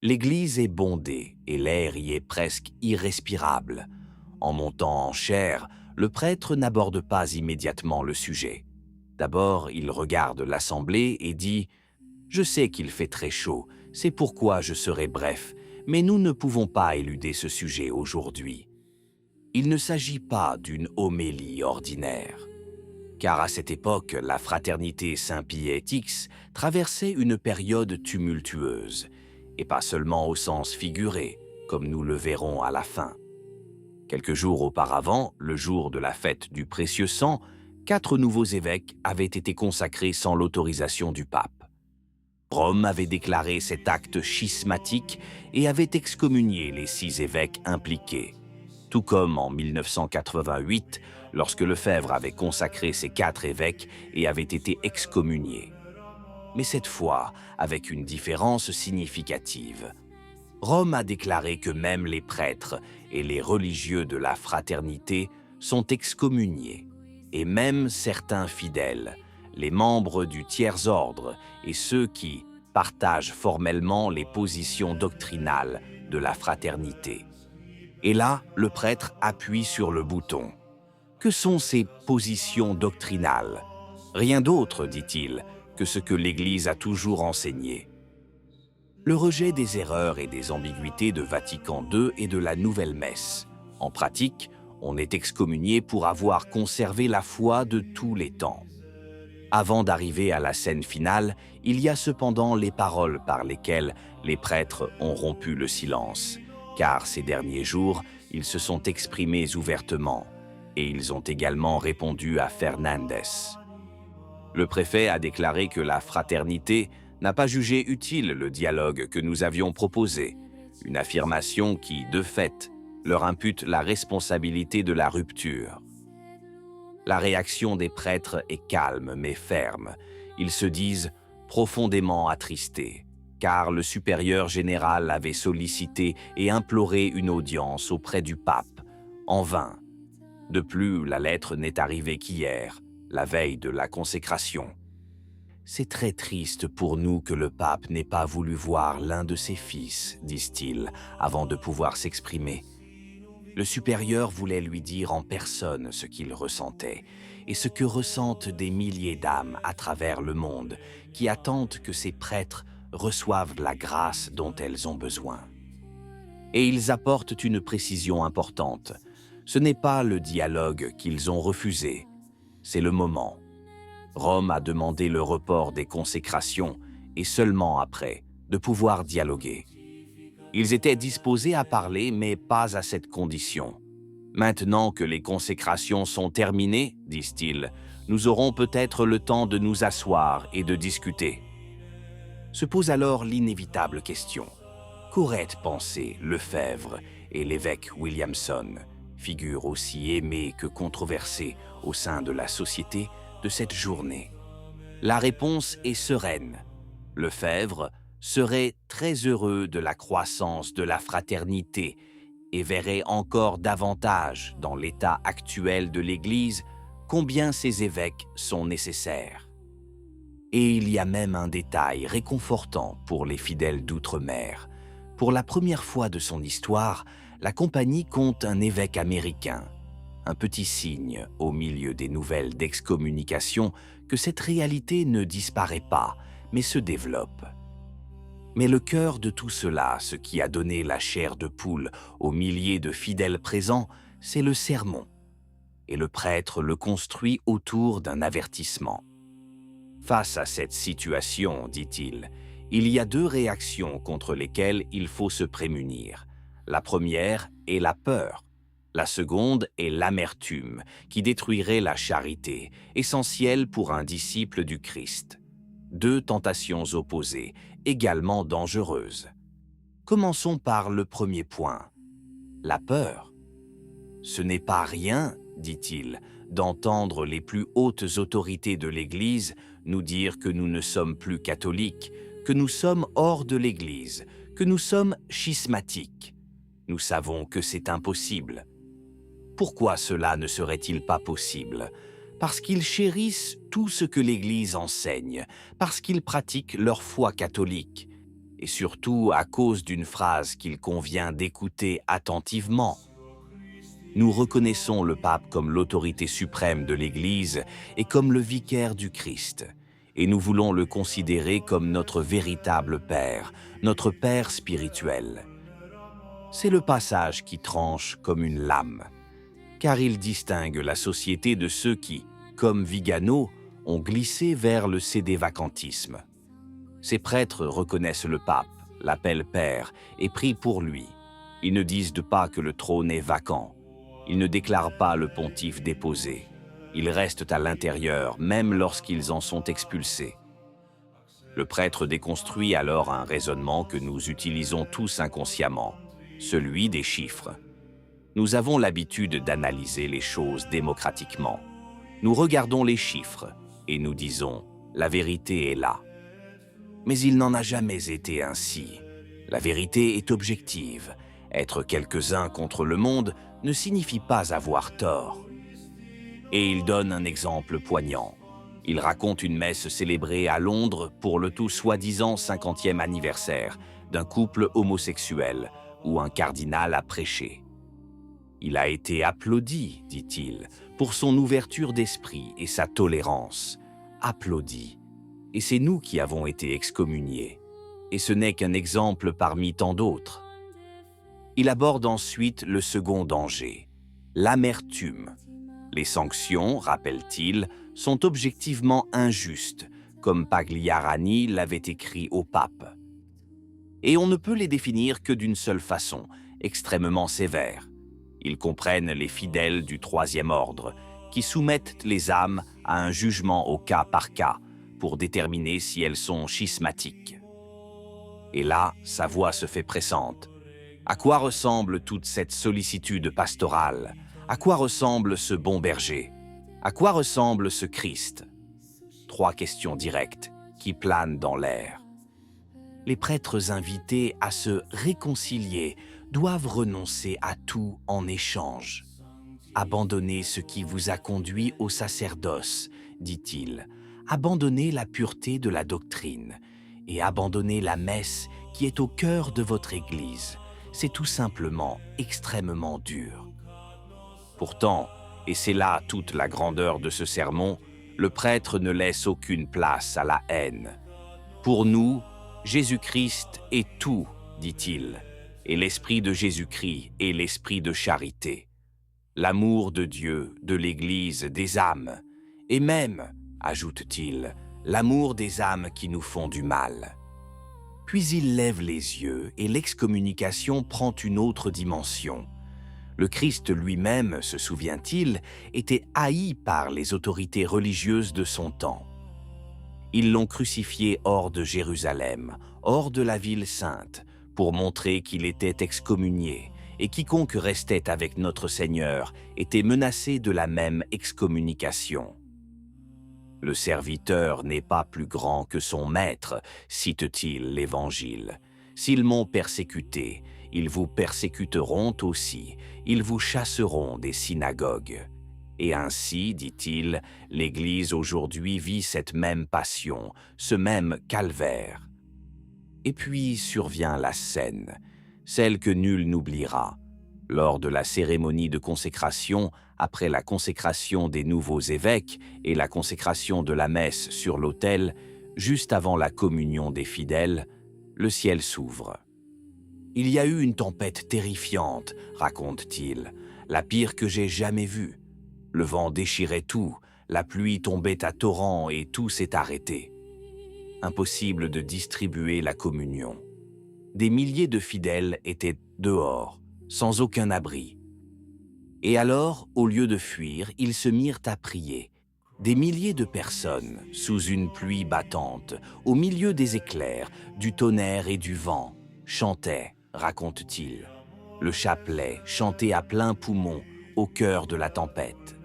L'église est bondée et l'air y est presque irrespirable. En montant en chair, le prêtre n'aborde pas immédiatement le sujet. D'abord, il regarde l'assemblée et dit « Je sais qu'il fait très chaud, c'est pourquoi je serai bref, mais nous ne pouvons pas éluder ce sujet aujourd'hui. » Il ne s'agit pas d'une homélie ordinaire. Car à cette époque, la fraternité Saint-Piet-X traversait une période tumultueuse, et pas seulement au sens figuré, comme nous le verrons à la fin. Quelques jours auparavant, le jour de la fête du précieux sang, 4 nouveaux évêques avaient été consacrés sans l'autorisation du pape. Rome avait déclaré cet acte schismatique et avait excommunié les 6 évêques impliqués. Tout comme en 1988, lorsque Lefebvre avait consacré ses 4 évêques et avait été excommunié. Mais cette fois, avec une différence significative. Rome a déclaré que même les prêtres et les religieux de la fraternité sont excommuniés, et même certains fidèles, les membres du tiers-ordre et ceux qui partagent formellement les positions doctrinales de la fraternité. Et là, le prêtre appuie sur le bouton. Que sont ces positions doctrinales? Rien d'autre, dit-il, que ce que l'Église a toujours enseigné. Le rejet des erreurs et des ambiguïtés de Vatican II et de la Nouvelle Messe. En pratique, on est excommunié pour avoir conservé la foi de tous les temps. Avant d'arriver à la scène finale, il y a cependant les paroles par lesquelles les prêtres ont rompu le silence, car ces derniers jours, ils se sont exprimés ouvertement, et ils ont également répondu à Fernandez. Le préfet a déclaré que la fraternité n'a pas jugé utile le dialogue que nous avions proposé, une affirmation qui, de fait, leur impute la responsabilité de la rupture. La réaction des prêtres est calme mais ferme. Ils se disent profondément attristés, car le supérieur général avait sollicité et imploré une audience auprès du pape, en vain. De plus, la lettre n'est arrivée qu'hier, la veille de la consécration. C'est très triste pour nous que le pape n'ait pas voulu voir l'un de ses fils, disent-ils, avant de pouvoir s'exprimer. Le supérieur voulait lui dire en personne ce qu'il ressentait et ce que ressentent des milliers d'âmes à travers le monde qui attendent que ces prêtres reçoivent la grâce dont elles ont besoin. Et ils apportent une précision importante. Ce n'est pas le dialogue qu'ils ont refusé, c'est le moment. Rome a demandé le report des consécrations et seulement après de pouvoir dialoguer. Ils étaient disposés à parler, mais pas à cette condition. Maintenant que les consécrations sont terminées, disent-ils, nous aurons peut-être le temps de nous asseoir et de discuter. Se pose alors l'inévitable question. Qu'auraient pensé Lefebvre et l'évêque Williamson, figure aussi aimée que controversée au sein de la société, de cette journée? La réponse est sereine. Lefebvre serait très heureux de la croissance de la fraternité et verrait encore davantage, dans l'état actuel de l'Église, combien ces évêques sont nécessaires. Et il y a même un détail réconfortant pour les fidèles d'outre-mer. Pour la première fois de son histoire, la compagnie compte un évêque américain. Un petit signe, au milieu des nouvelles d'excommunication, que cette réalité ne disparaît pas, mais se développe. Mais le cœur de tout cela, ce qui a donné la chair de poule aux milliers de fidèles présents, c'est le sermon. Et le prêtre le construit autour d'un avertissement. Face à cette situation, dit-il, il y a 2 réactions contre lesquelles il faut se prémunir. La première est la peur. La seconde est l'amertume, qui détruirait la charité, essentielle pour un disciple du Christ. 2 tentations opposées, également dangereuses. Commençons par le premier point, la peur. Ce n'est pas rien, dit-il, d'entendre les plus hautes autorités de l'Église nous dire que nous ne sommes plus catholiques, que nous sommes hors de l'Église, que nous sommes schismatiques. Nous savons que c'est impossible. Pourquoi cela ne serait-il pas possible? Parce qu'ils chérissent tout ce que l'Église enseigne, parce qu'ils pratiquent leur foi catholique. et surtout à cause d'une phrase qu'il convient d'écouter attentivement. Nous reconnaissons le pape comme l'autorité suprême de l'Église et comme le vicaire du Christ, et nous voulons le considérer comme notre véritable Père, notre Père spirituel. C'est le passage qui tranche comme une lame, car il distingue la société de ceux qui, comme Vigano, ont glissé vers le sédévacantisme. Ces prêtres reconnaissent le pape, l'appellent Père et prient pour lui. Ils ne disent pas que le trône est vacant. Ils ne déclarent pas le pontife déposé. Ils restent à l'intérieur, même lorsqu'ils en sont expulsés. Le prêtre déconstruit alors un raisonnement que nous utilisons tous inconsciemment, celui des chiffres. Nous avons l'habitude d'analyser les choses démocratiquement. Nous regardons les chiffres et nous disons « la vérité est là ». Mais il n'en a jamais été ainsi. La vérité est objective. Être quelques-uns contre le monde ne signifie pas avoir tort. Et il donne un exemple poignant. Il raconte une messe célébrée à Londres pour le tout soi-disant 50e anniversaire d'un couple homosexuel où un cardinal a prêché. Il a été applaudi, dit-il, pour son ouverture d'esprit et sa tolérance. Applaudi. Et c'est nous qui avons été excommuniés. Et ce n'est qu'un exemple parmi tant d'autres. Il aborde ensuite le second danger, l'amertume. Les sanctions, rappelle-t-il, sont objectivement injustes, comme Pagliarani l'avait écrit au pape. Et on ne peut les définir que d'une seule façon, extrêmement sévère. Ils comprennent les fidèles du troisième ordre, qui soumettent les âmes à un jugement au cas par cas, pour déterminer si elles sont schismatiques. Et là, sa voix se fait pressante. À quoi ressemble toute cette sollicitude pastorale? À quoi ressemble ce bon berger? À quoi ressemble ce Christ? 3 questions directes qui planent dans l'air. Les prêtres invités à se réconcilier doivent renoncer à tout en échange. Abandonnez ce qui vous a conduit au sacerdoce, dit-il. Abandonnez la pureté de la doctrine et abandonnez la messe qui est au cœur de votre Église. C'est tout simplement extrêmement dur. Pourtant, et c'est là toute la grandeur de ce sermon, le prêtre ne laisse aucune place à la haine. Pour nous, Jésus-Christ est tout, dit-il, et l'esprit de Jésus-Christ est l'esprit de charité. L'amour de Dieu, de l'Église, des âmes, et même, ajoute-t-il, l'amour des âmes qui nous font du mal. Puis il lève les yeux et l'excommunication prend une autre dimension. Le Christ lui-même, se souvient-il, était haï par les autorités religieuses de son temps. Ils l'ont crucifié hors de Jérusalem, hors de la ville sainte, pour montrer qu'il était excommunié, et quiconque restait avec notre Seigneur était menacé de la même excommunication. Le serviteur n'est pas plus grand que son maître, cite-t-il l'Évangile. S'ils m'ont persécuté, ils vous persécuteront aussi, ils vous chasseront des synagogues. Et ainsi, dit-il, l'Église aujourd'hui vit cette même passion, ce même calvaire. Et puis survient la scène, celle que nul n'oubliera. Lors de la cérémonie de consécration, après la consécration des nouveaux évêques et la consécration de la messe sur l'autel, juste avant la communion des fidèles, le ciel s'ouvre. Il y a eu une tempête terrifiante, raconte-t-il, la pire que j'ai jamais vue. Le vent déchirait tout, la pluie tombait à torrents et tout s'est arrêté. Impossible de distribuer la communion. Des milliers de fidèles étaient dehors, sans aucun abri. Et alors, au lieu de fuir, ils se mirent à prier. Des milliers de personnes, sous une pluie battante, au milieu des éclairs, du tonnerre et du vent, chantaient, raconte-t-il, le chapelet chanté à plein poumon au cœur de la tempête.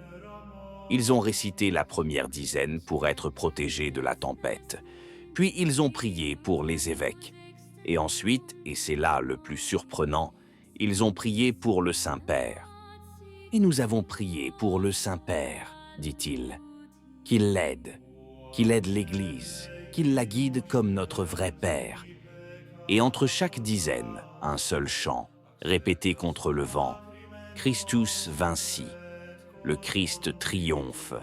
Ils ont récité la première dizaine pour être protégés de la tempête. Puis ils ont prié pour les évêques. Et ensuite, et c'est là le plus surprenant, ils ont prié pour le Saint-Père. Et nous avons prié pour le Saint-Père, dit-il, qu'il l'aide l'Église, qu'il la guide comme notre vrai Père. et entre chaque dizaine, un seul chant, répété contre le vent. Christus vinci. Le Christ triomphe.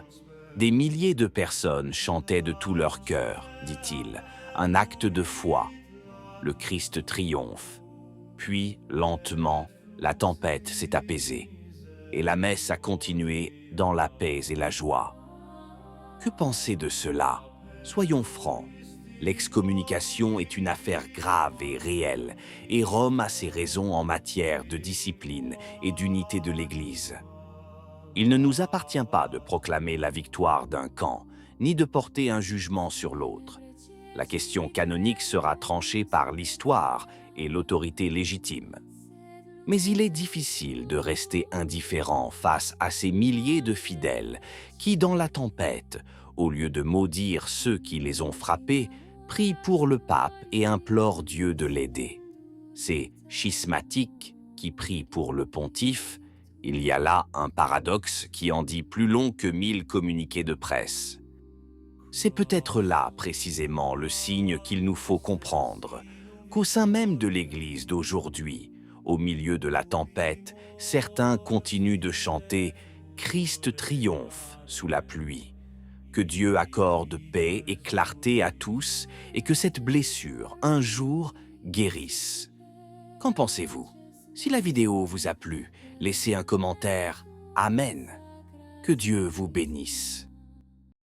Des milliers de personnes chantaient de tout leur cœur, dit-il, un acte de foi. Le Christ triomphe. Puis, lentement, la tempête s'est apaisée, et la messe a continué dans la paix et la joie. Que penser de cela? Soyons francs. L'excommunication est une affaire grave et réelle, et Rome a ses raisons en matière de discipline et d'unité de l'Église. Il ne nous appartient pas de proclamer la victoire d'un camp, ni de porter un jugement sur l'autre. La question canonique sera tranchée par l'histoire et l'autorité légitime. Mais il est difficile de rester indifférent face à ces milliers de fidèles qui, dans la tempête, au lieu de maudire ceux qui les ont frappés, prient pour le pape et implorent Dieu de l'aider. Ces schismatiques qui prient pour le pontife, il y a là un paradoxe qui en dit plus long que 1000 communiqués de presse. C'est peut-être là, précisément, le signe qu'il nous faut comprendre, qu'au sein même de l'Église d'aujourd'hui, au milieu de la tempête, certains continuent de chanter « Christ triomphe » sous la pluie. Que Dieu accorde paix et clarté à tous et que cette blessure, un jour, guérisse. Qu'en pensez-vous? Si la vidéo vous a plu, laissez un commentaire. Amen. Que Dieu vous bénisse.